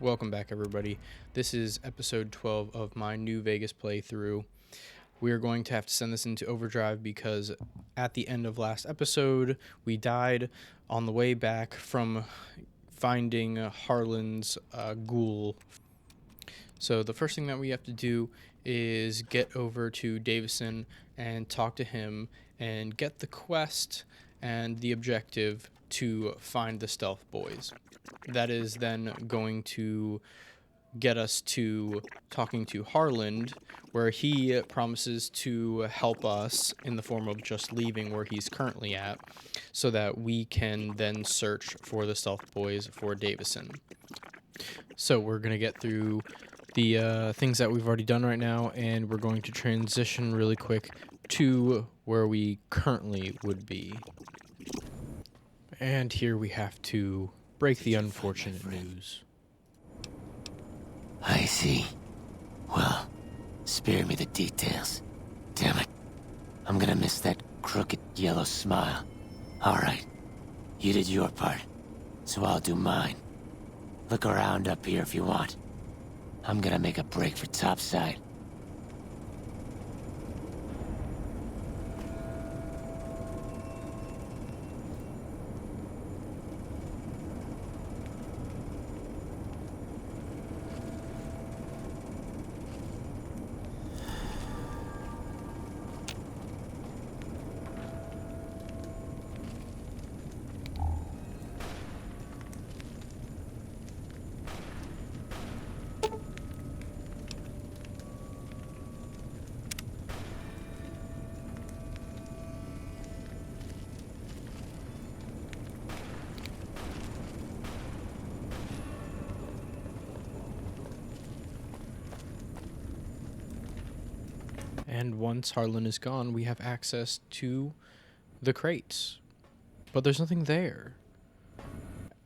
Welcome back, everybody. This is episode 12 of my New Vegas playthrough. We are going to have to send this into overdrive because at the end of last episode, we died on the way back from finding Harlan's ghoul. So the first thing that we have to do is get over to Davison and talk to him and get the quest and the objective to find the stealth boys. That is then going to get us to talking to Harlan, where he promises to help us in the form of just leaving where he's currently at, so that we can then search for the stealth boys for Davison. So we're going to get through the things that we've already done right now, and we're going to transition really quick to where we currently would be. And here we have to break the unfortunate news. I see. Well, spare me the details. Damn it. I'm gonna miss that crooked yellow smile. Alright. You did your part, so I'll do mine. Look around up here if you want. I'm gonna make a break for topside. And once Harlan is gone, we have access to the crates. But there's nothing there.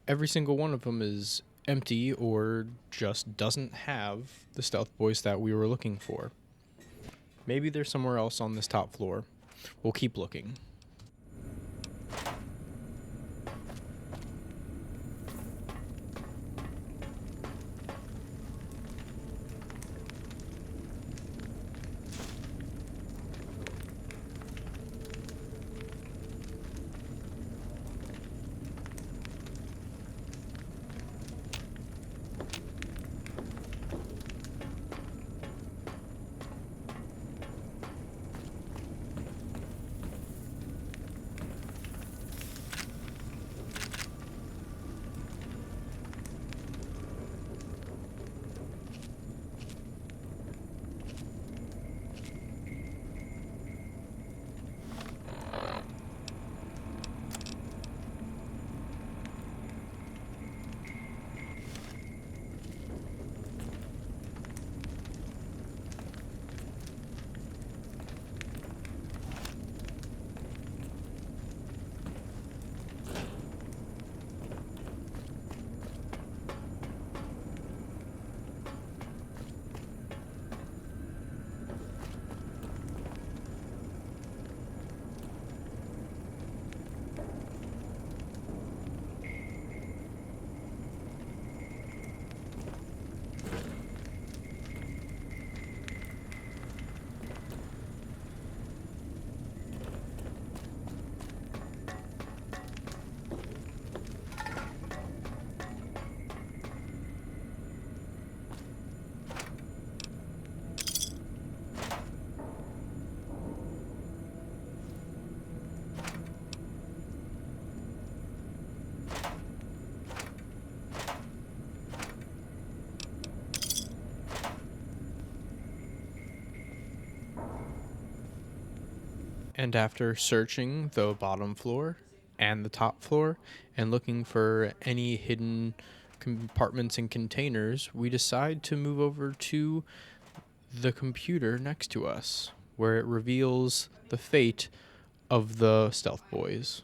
Every single one of them is empty or just doesn't have the stealth boys that we were looking for. Maybe they're somewhere else on this top floor. We'll keep looking. And after searching the bottom floor and the top floor and looking for any hidden compartments and containers, we decide to move over to the computer next to us, where it reveals the fate of the stealth boys.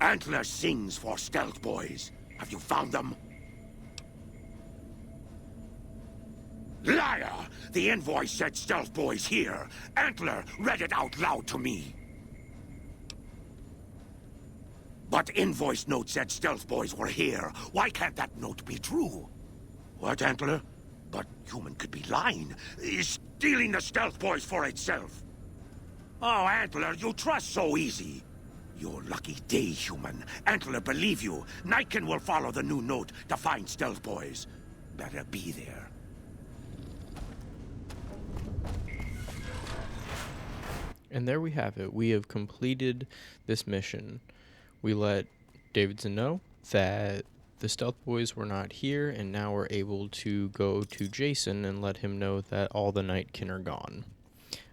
Antler sings for Stealth Boys. Have you found them? Liar! The invoice said Stealth Boys here. Antler read it out loud to me. But invoice note said Stealth Boys were here. Why can't that note be true? What, Antler? But human could be lying. Stealing the Stealth Boys for itself. Oh, Antler, you trust so easy. Your lucky day, human. Antler, believe you. Nightkin will follow the new note to find Stealth Boys. Better be there. And there we have it. We have completed this mission. We let Davidson know that the Stealth Boys were not here, and now we're able to go to Jason and let him know that all the Nightkin are gone.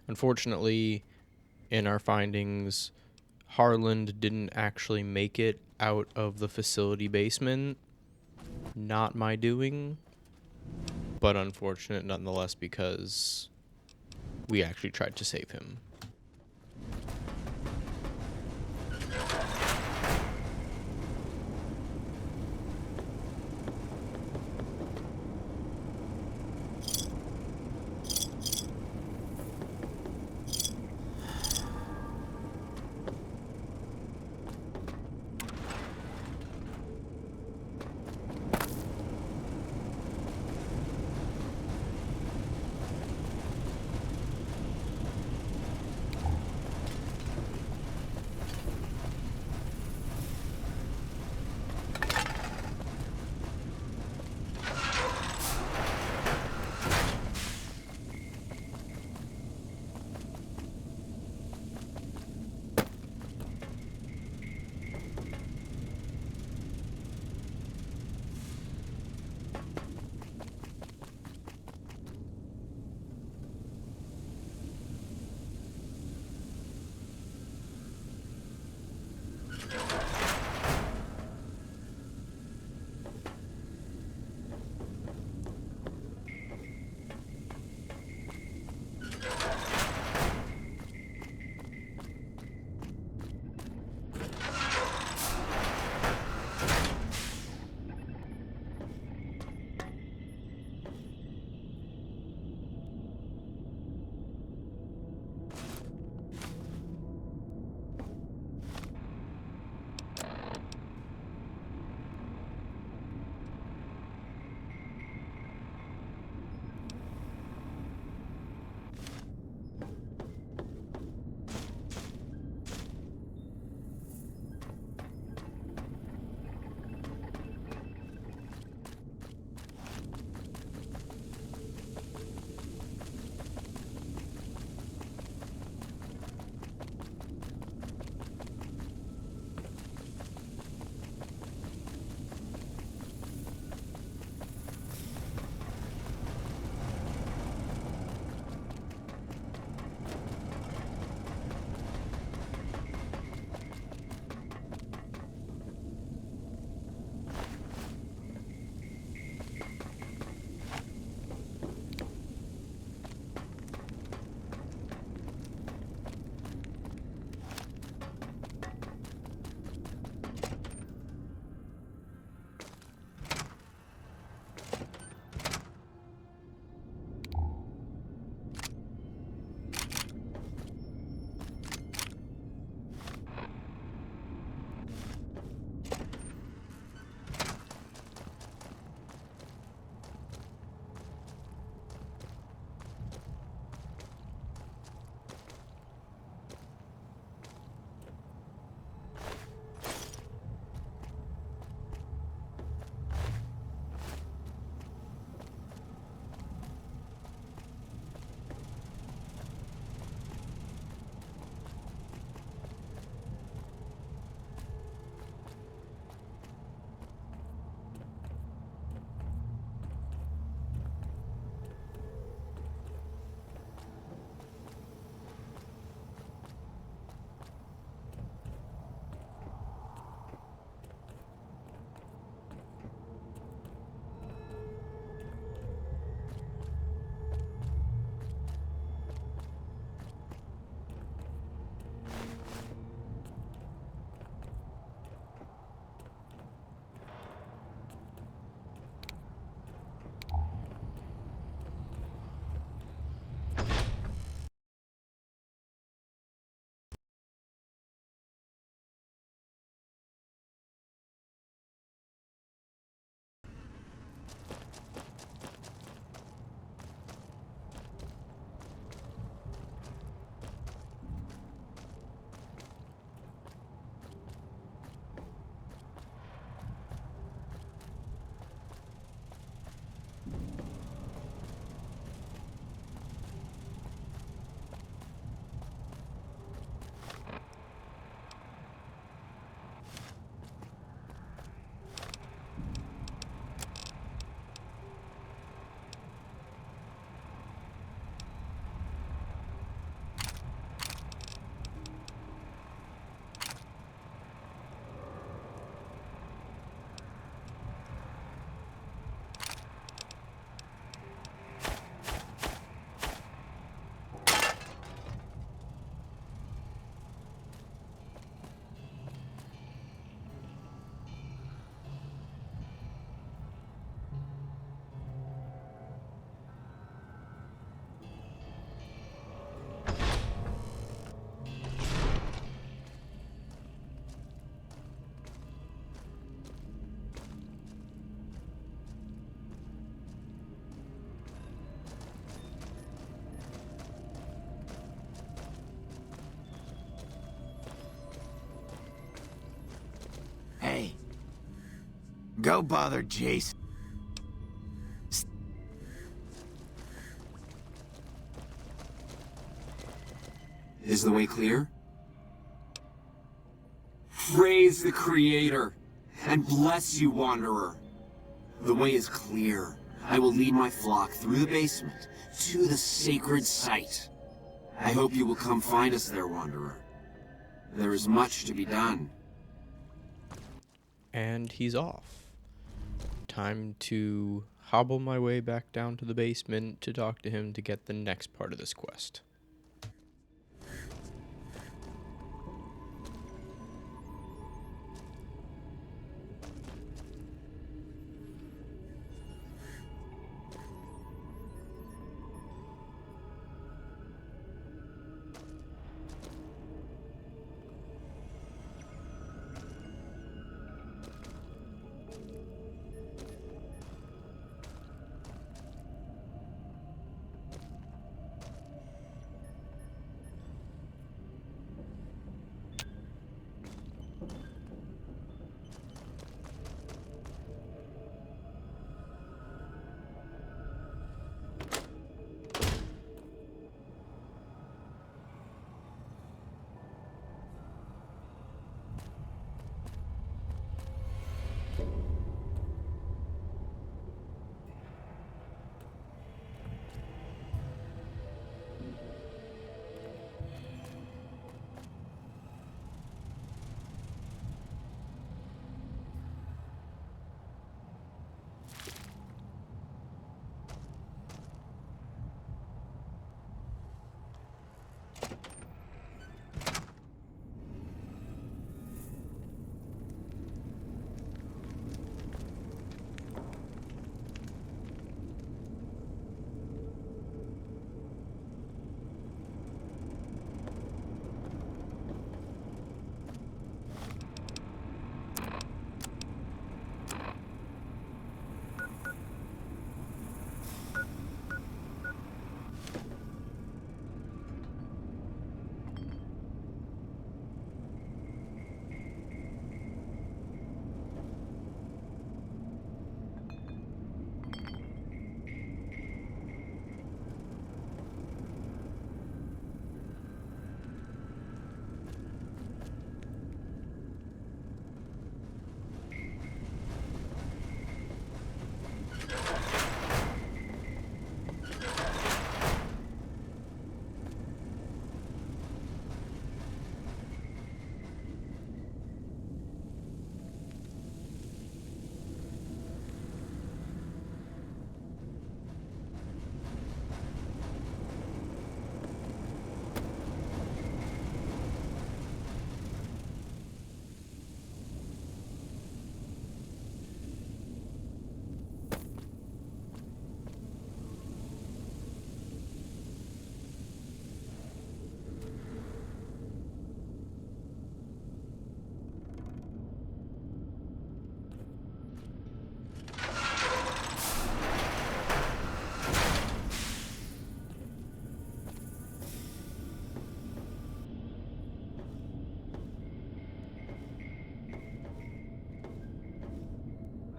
Unfortunately, in our findings, Harland didn't actually make it out of the facility basement. Not my doing, but unfortunate nonetheless because we actually tried to save him. Go bother Jace. Is the way clear? Praise the Creator, and bless you, Wanderer. The way is clear. I will lead my flock through the basement to the sacred site. I hope you will come find us there, Wanderer. There is much to be done. And he's off. Time to hobble my way back down to the basement to talk to him to get the next part of this quest.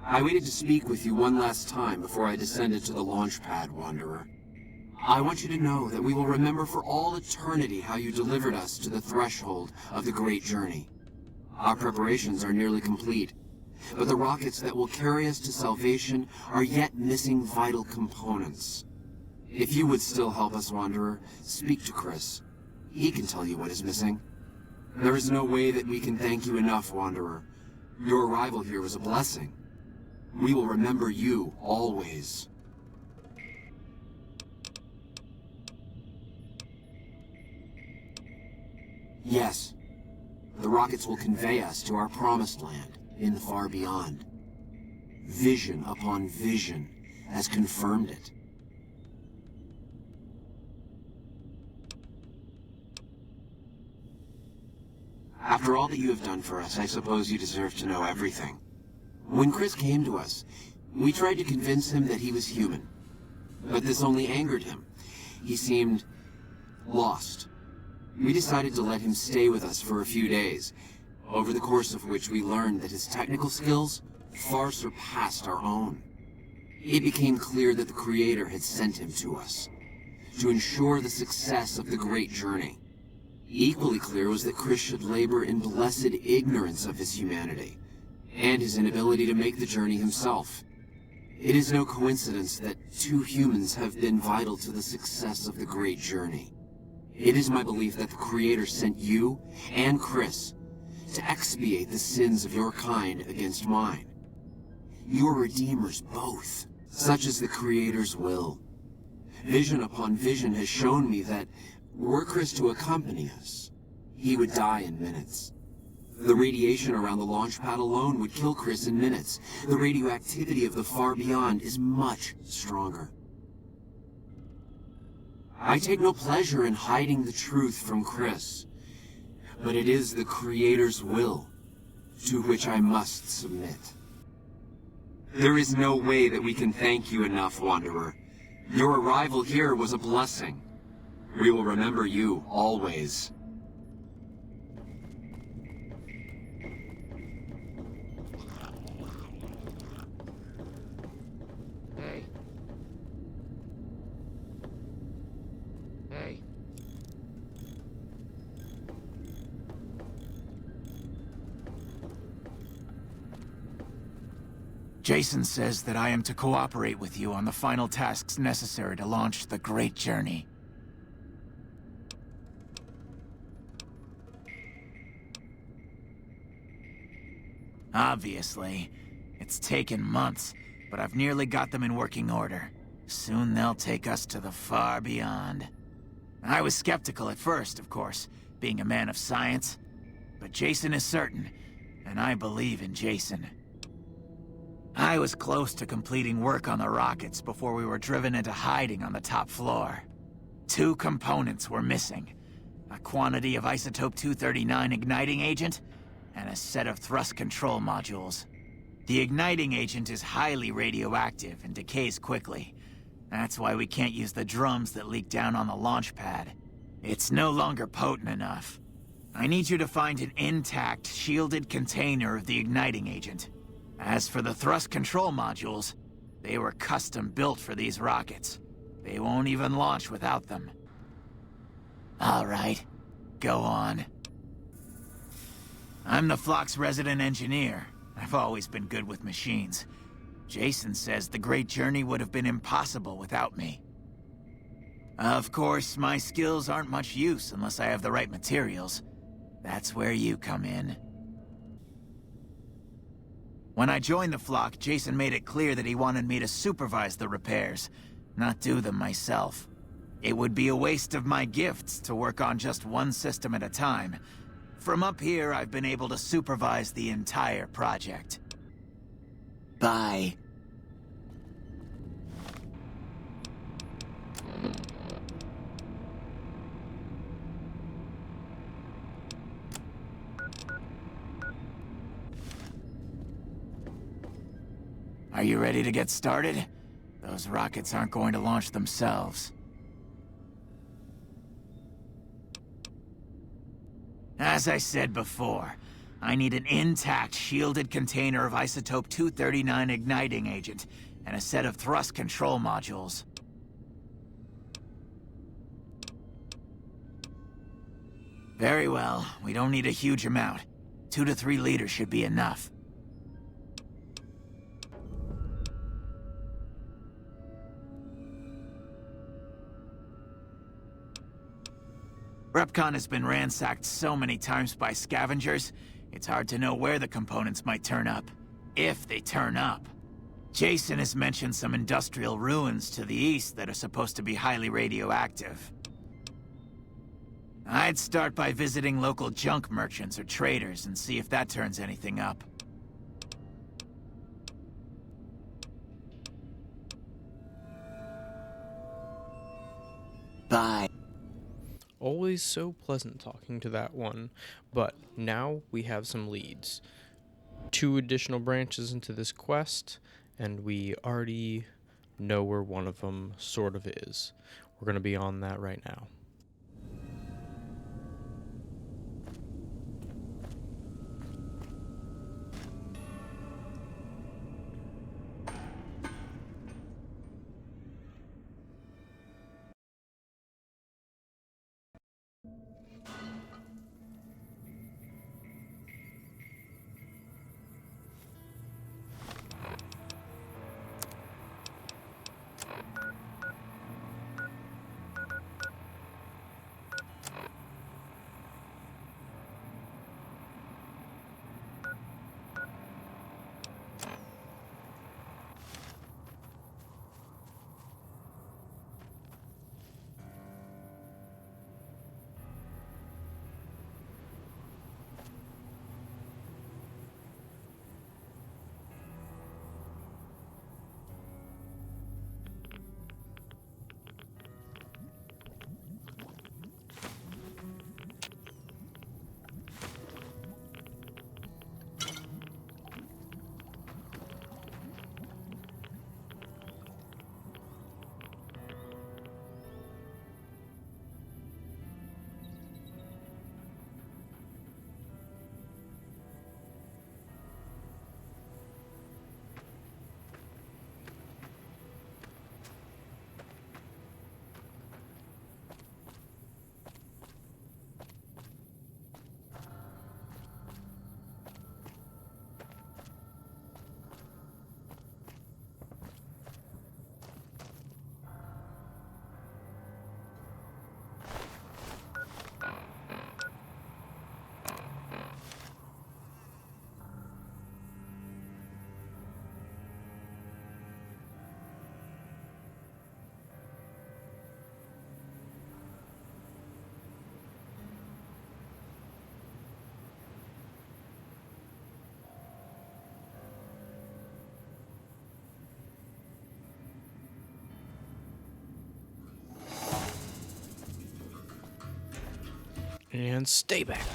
I waited to speak with you one last time before I descended to the launch pad, Wanderer. I want you to know that we will remember for all eternity how you delivered us to the threshold of the great journey. Our preparations are nearly complete, but the rockets that will carry us to salvation are yet missing vital components. If you would still help us, Wanderer, speak to Chris. He can tell you what is missing. There is no way that we can thank you enough, Wanderer. Your arrival here was a blessing. We will remember you always. Yes, the rockets will convey us to our promised land in the far beyond. Vision upon vision has confirmed it. After all that you have done for us, I suppose you deserve to know everything. When Chris came to us, we tried to convince him that he was human. But this only angered him. He seemed lost. We decided to let him stay with us for a few days, over the course of which we learned that his technical skills far surpassed our own. It became clear that the Creator had sent him to us, to ensure the success of the great journey. Equally clear was that Chris should labor in blessed ignorance of his humanity, and his inability to make the journey himself. It is no coincidence that two humans have been vital to the success of the great journey. It is my belief that the Creator sent you and Chris to expiate the sins of your kind against mine. You are redeemers both. Such is the Creator's will. Vision upon vision has shown me that, were Chris to accompany us, he would die in minutes. The radiation around the launch pad alone would kill Chris in minutes. The radioactivity of the far beyond is much stronger. I take no pleasure in hiding the truth from Chris, but it is the Creator's will to which I must submit. There is no way that we can thank you enough, Wanderer. Your arrival here was a blessing. We will remember you always. Hey. Hey. Jason says that I am to cooperate with you on the final tasks necessary to launch the Great Journey. Obviously. It's taken months, but I've nearly got them in working order. Soon they'll take us to the far beyond. I was skeptical at first, of course, being a man of science. But Jason is certain, and I believe in Jason. I was close to completing work on the rockets before we were driven into hiding on the top floor. 2 components were missing. A quantity of isotope 239 igniting agent, and a set of thrust control modules. The igniting agent is highly radioactive and decays quickly. That's why we can't use the drums that leak down on the launch pad. It's no longer potent enough. I need you to find an intact, shielded container of the igniting agent. As for the thrust control modules, they were custom built for these rockets. They won't even launch without them. All right, go on. I'm the flock's resident engineer. I've always been good with machines. Jason says the Great Journey would have been impossible without me. Of course, my skills aren't much use unless I have the right materials. That's where you come in. When I joined the flock, Jason made it clear that he wanted me to supervise the repairs, not do them myself. It would be a waste of my gifts to work on just one system at a time. From up here, I've been able to supervise the entire project. Bye. Are you ready to get started? Those rockets aren't going to launch themselves. As I said before, I need an intact, shielded container of isotope 239 igniting agent, and a set of thrust control modules. Very well, we don't need a huge amount. 2 to 3 liters should be enough. Repconn has been ransacked so many times by scavengers, it's hard to know where the components might turn up. If they turn up. Jason has mentioned some industrial ruins to the east that are supposed to be highly radioactive. I'd start by visiting local junk merchants or traders and see if that turns anything up. Bye. Always so pleasant talking to that one, but now we have some leads. 2 additional branches into this quest, and we already know where one of them sort of is. We're going to be on that right now. And stay back.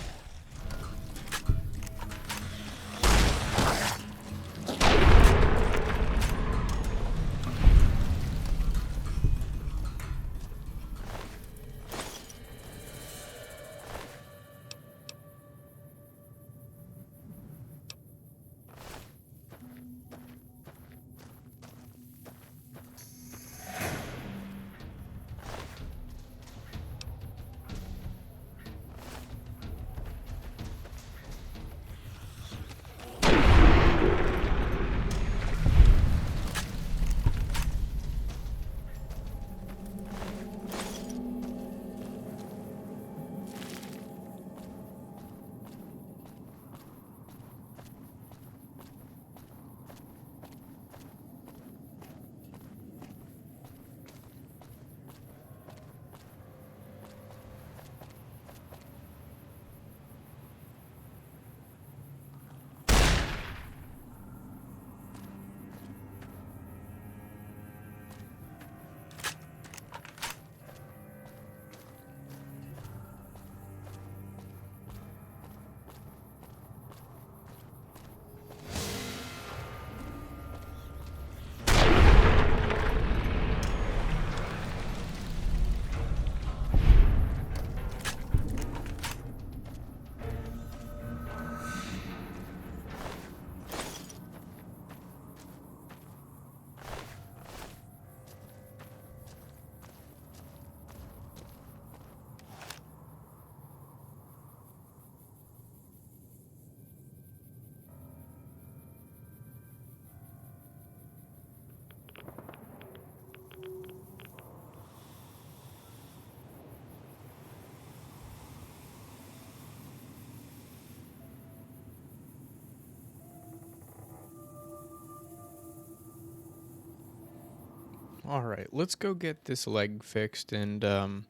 All right, let's go get this leg fixed, and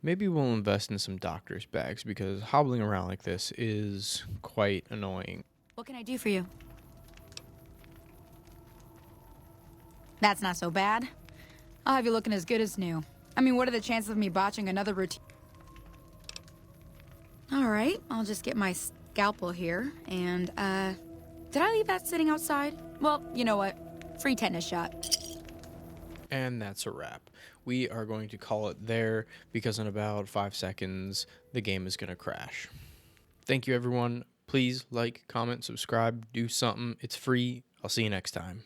maybe we'll invest in some doctor's bags because hobbling around like this is quite annoying. What can I do for you? That's not so bad. I'll have you looking as good as new. I mean, what are the chances of me botching another routine? All right, I'll just get my scalpel here, and, did I leave that sitting outside? Well, you know what? Free tetanus shot. And that's a wrap. We are going to call it there because in about 5 seconds, the game is going to crash. Thank you, everyone. Please like, comment, subscribe, do something. It's free. I'll see you next time.